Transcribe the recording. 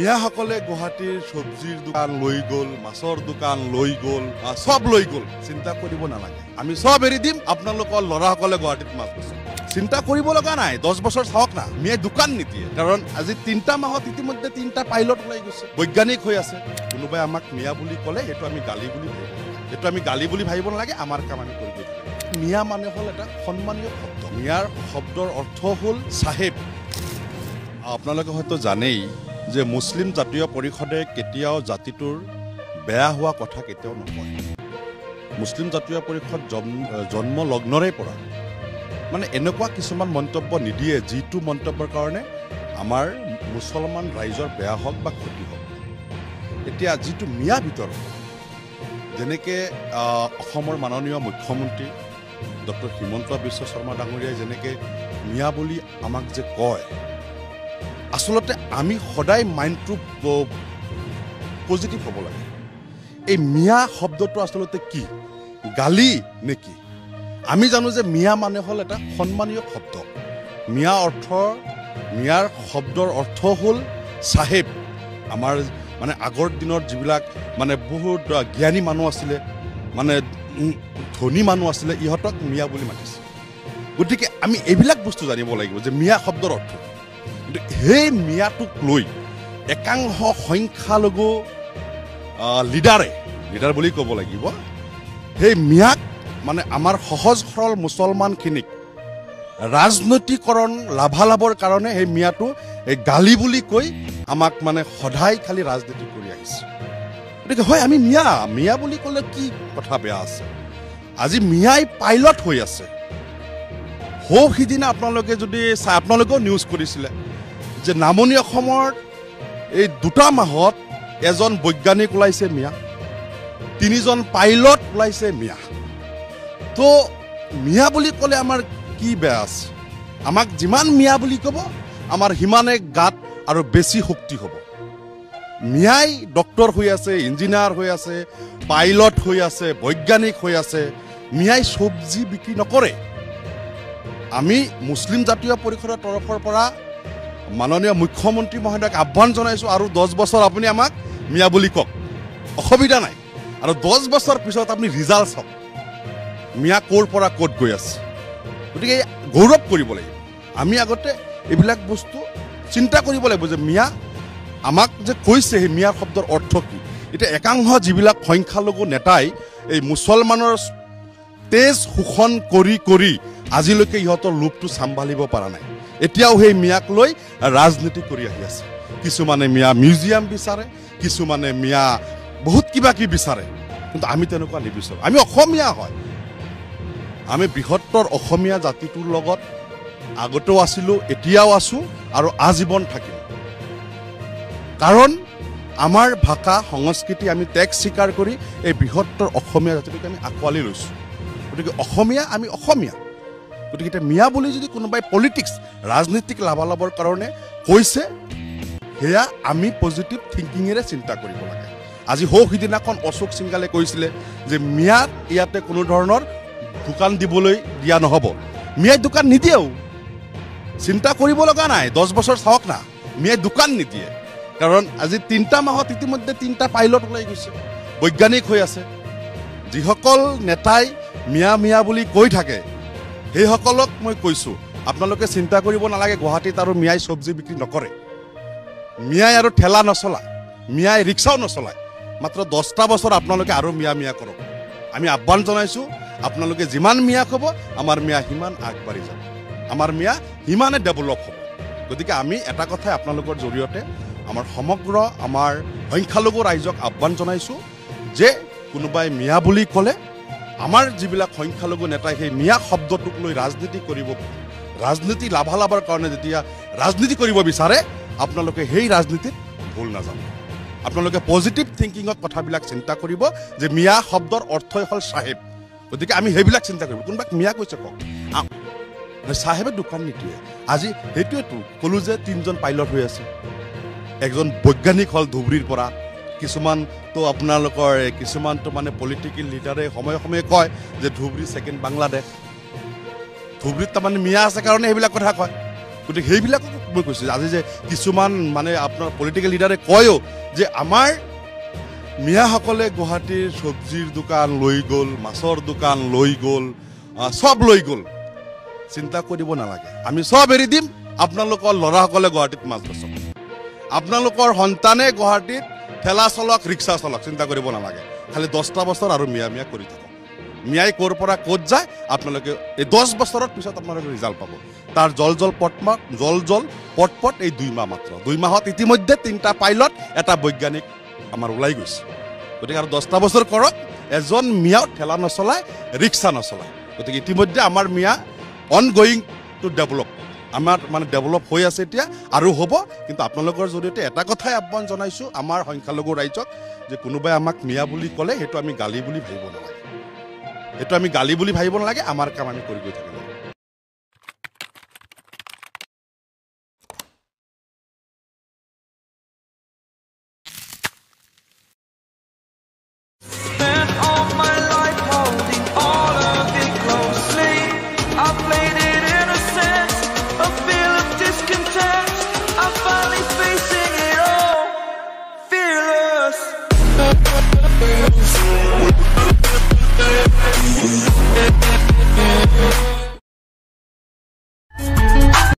মিয়াসকলে গুৱাহাটীৰ সবজিৰ দোকান লৈ গ'ল, মাছৰ দোকান লৈ গ'ল, সব লৈ গ'ল। চিন্তা কৰিব নালাগে, আমি সব এৰি দিম, আপোনালোকৰ ল'ৰাসকলে গুৱাহাটীত মাছ বেচক। চিন্তা কৰিব লগা নাই, 10 বছৰ চাওক না, মিয়াই দোকান নিদিয়ে। কাৰণ আজি 3টা মাহত ইতিমধ্যে 3টা পাইলট ওলাই গৈছে, বৈজ্ঞানিক হৈ আছে। কোনোবাই আমাক মিয়া বুলি ক'লে সেইটো আমি গালি বুলি ভাবিব, সেইটো আমি গালি বুলি ভাবিব নালাগে, আমাৰ কাম আমি কৰিব লাগিব। মিয়া মানে হ'ল এটা সন্মানীয় শব্দ। মিয়াৰ শব্দৰ অৰ্থ হ'ল চাহেব। আপোনালোকে হয়তো জানেই যে মুছলিম জাতীয় পৰিষদে কেতিয়াও জাতিটোৰ বেয়া হোৱা কথা কেতিয়াও নকয়। মুছলিম জাতীয় পৰিষদ জন্ম লগ্নৰে পৰা মানে এনেকুৱা কিছুমান মন্তব্য নিদিয়ে যিটো মন্তব্যৰ কাৰণে আমাৰ মুছলমান ৰাইজৰ বেয়া হওক বা ক্ষতি হওক। এতিয়া যিটো মিয়া ভিতৰত যেনেকৈ অসমৰ মাননীয় মুখ্যমন্ত্ৰী ডক্টৰ হিমন্ত বিশ্ব শৰ্মা ডাঙৰীয়াই যেনেকৈ মিয়া বুলি আমাক যে কয়, আচলতে আমি সদায় মাইণ্ডটো পজিটিভ হ'ব লাগে। এই মিয়া শব্দটো আচলতে কি, গালি নেকি? আমি জানো যে মিয়া মানে হ'ল এটা সন্মানীয় শব্দ। মিয়াৰ শব্দৰ অৰ্থ হ'ল চাহেব। আমাৰ মানে আগৰ দিনত যিবিলাক মানে বহুত জ্ঞানী মানুহ আছিলে, মানে ধনী মানুহ আছিলে, ইহঁতক মিয়া বুলি মাতিছে। গতিকে আমি এইবিলাক বস্তু জানিব লাগিব যে মিয়া শব্দৰ অৰ্থ। কিন্তু সেই মিয়াটোক লৈ একাংশ সংখ্যালঘু লিডাৰ বুলি ক'ব লাগিব, সেই মিয়াক মানে আমাৰ সহজ সৰল মুছলমানখিনিক ৰাজনৈতিকৰণ লাভালাভৰ কাৰণে সেই মিয়াটো এই গালি বুলি কৈ আমাক মানে সদায় খালি ৰাজনীতি কৰি আহিছে। গতিকে হয়, আমি মিয়া বুলি ক'লে কি কথা বেয়া আছে? আজি মিয়াই পাইলট হৈ আছে। সিদিনা আপোনালোকে যদি চাই, আপোনালোকেও নিউজ কৰিছিলে যে নামনি অসমৰ এই 2টা মাহত এজন বৈজ্ঞানিক ওলাইছে মিয়া, 3জন পাইলট ওলাইছে মিয়া। তো মিয়া বুলি ক'লে আমাৰ কি বেয়া আছে? আমাক যিমান মিয়া বুলি ক'ব আমাৰ সিমানে গাত আৰু বেছি শক্তি হ'ব। মিয়াই ডক্টৰ হৈ আছে, ইঞ্জিনিয়াৰ হৈ আছে, পাইলট হৈ আছে, বৈজ্ঞানিক হৈ আছে। মিয়াই চব্জি বিক্ৰী নকৰে। আমি মুছলিম জাতীয় পৰিষদৰ তৰফৰ পৰা মাননীয় মুখ্যমন্ত্ৰী মহোদয়ক আহ্বান জনাইছোঁ, আৰু 10 বছৰ আপুনি আমাক মিয়া বুলি কওক, অসুবিধা নাই। আৰু 10 বছৰ পিছত আপুনি ৰিজাল্ট চাওক, মিয়া ক'ৰ পৰা ক'ত গৈ আছে। গতিকে গৌৰৱ কৰিব লাগিব। আমি আগতে এইবিলাক বস্তু চিন্তা কৰিব লাগিব যে মিয়া আমাক যে কৈছে, সেই মিয়া শব্দৰ অৰ্থ কি। এতিয়া একাংশ যিবিলাক সংখ্যালঘু নেতাই এই মুছলমানৰ তেজ শোষণ কৰি কৰি আজিলৈকে ইহঁতৰ লোভটো চম্ভালিব পৰা নাই। এতিয়াও সেই মিয়াক লৈ ৰাজনীতি কৰি আহি আছে। কিছুমানে মিয়া মিউজিয়াম বিচাৰে, কিছুমানে মিয়া বহুত কিবা কিবি বিচাৰে, কিন্তু আমি তেনেকুৱা নিবিচাৰোঁ। আমি অসমীয়া হয়, আমি বৃহত্তৰ অসমীয়া জাতিটোৰ লগত আগতেও আছিলোঁ, এতিয়াও আছোঁ আৰু আজীৱন থাকিম। কাৰণ আমাৰ ভাষা সংস্কৃতি আমি ত্যাগ স্বীকাৰ কৰি এই বৃহত্তৰ অসমীয়া জাতিটোক আমি আঁকোৱালি লৈছোঁ। গতিকে আমি অসমীয়া। গতিকে এতিয়া মিয়া বুলি যদি কোনোবাই পলিটিক্স ৰাজনীতিক লাভালাভৰ কাৰণে কৈছে, সেয়া আমি পজিটিভ থিংকিঙেৰে চিন্তা কৰিব লাগে। আজি সিদিনাখন অশোক সিংগালে কৈছিলে যে মিয়াক ইয়াতে কোনো ধৰণৰ দোকান দিবলৈ দিয়া নহ'ব। মিয়াই দোকান নিদিয়েও, চিন্তা কৰিব লগা নাই, 10 বছৰ চাওক না, মিয়াই দোকান নিদিয়ে। কাৰণ আজি 3টা মাহত ইতিমধ্যে 3টা পাইলট ওলাই গৈছে, বৈজ্ঞানিক হৈ আছে। যিসকল নেতাই মিয়া বুলি কৈ থাকে, সেইসকলক মই কৈছোঁ, আপোনালোকে চিন্তা কৰিব নালাগে, গুৱাহাটীত আৰু মিয়াই চব্জি বিক্ৰী নকৰে, মিয়াই আৰু ঠেলা নচলায়, মিয়াই ৰিক্সাও নচলায়। মাত্ৰ 10টা বছৰ আপোনালোকে আৰু মিয়া কৰক। আমি আহ্বান জনাইছোঁ, আপোনালোকে যিমান মিয়া ক'ব আমাৰ মিয়া সিমান আগবাঢ়ি যাব, আমাৰ মিয়া সিমানে ডেভেলপ হ'ব। গতিকে আমি এটা কথাই আপোনালোকৰ জৰিয়তে আমাৰ সমগ্ৰ আমাৰ সংখ্যালঘু ৰাইজক আহ্বান জনাইছোঁ যে কোনোবাই মিয়া বুলি ক'লে আমাৰ যিবিলাক সংখ্যালঘু নেতাই সেই মিয়া শব্দটোক লৈ ৰাজনীতি লাভালাভৰ কাৰণে যেতিয়া ৰাজনীতি কৰিব বিচাৰে, আপোনালোকে সেই ৰাজনীতিত ভুল নাযাব। আপোনালোকে পজিটিভ থিংকিঙত কথাবিলাক চিন্তা কৰিব যে মিয়া শব্দৰ অৰ্থই হ'ল চাহেব। গতিকে আমি সেইবিলাক চিন্তা কৰিব। কোনোবাক মিয়া কৈছে কওক, চাহেবে দোকান নিদিয়ে। আজি সেইটোৱেতো ক'লোঁ যে 3জন পাইলট হৈ আছে, একজন বৈজ্ঞানিক হ'ল ধুবুৰীৰ পৰা। কিছুমানতো মানে পলিটিকেল লিডাৰে সময়ে সময়ে কয় যে ধুবুৰী ছেকেণ্ড বাংলাদেশ। ধুবুৰীত তাৰমানে মিয়া আছে কাৰণে সেইবিলাক কথা কয়। গতিকে সেইবিলাকক মই কৈছোঁ আজি যে কিছুমান মানে আপোনাৰ পলিটিকেল লিডাৰে কয়ও যে আমাৰ মিয়াসকলে গুৱাহাটীৰ চব্জিৰ দোকান লৈ গ'ল, মাছৰ দোকান লৈ গ'ল, চব লৈ গ'ল। চিন্তা কৰিব নালাগে, আমি চব এৰি দিম, আপোনালোকৰ ল'ৰাসকলে গুৱাহাটীত মাছ বেচক, আপোনালোকৰ সন্তানে গুৱাহাটীত ঠেলা চলক, ৰিক্সা চলক, চিন্তা কৰিব নালাগে। খালি 10টা বছৰ আৰু মিয়া কৰি থাকক। মিয়াই ক'ৰ পৰা ক'ত যায় আপোনালোকে এই 10 বছৰৰ পিছত আপোনালোকে ৰিজাল্ট পাব। তাৰ জল পট এই 2 মাহ মাত্ৰ। 2 মাহত ইতিমধ্যে 3টা পাইলট, এটা বৈজ্ঞানিক আমাৰ ওলাই গৈছে। গতিকে আৰু 10টা বছৰ কৰক, এজন মিয়াও ঠেলা নচলায়, ৰিক্সা নচলায়। গতিকে ইতিমধ্যে আমাৰ মিয়া অন গোয়িং টু ডেভেলপ, আমাৰ মানে ডেভেলপ হৈ আছে এতিয়া আৰু হ'ব। কিন্তু আপোনালোকৰ জৰিয়তে এটা কথাই আহ্বান জনাইছোঁ আমাৰ সংখ্যালঘু ৰাইজক, যে কোনোবাই আমাক মিয়া বুলি ক'লে সেইটো আমি গালি বুলি ভাবিব নালাগে, আমাৰ কাম আমি কৰি গৈ থাকিম।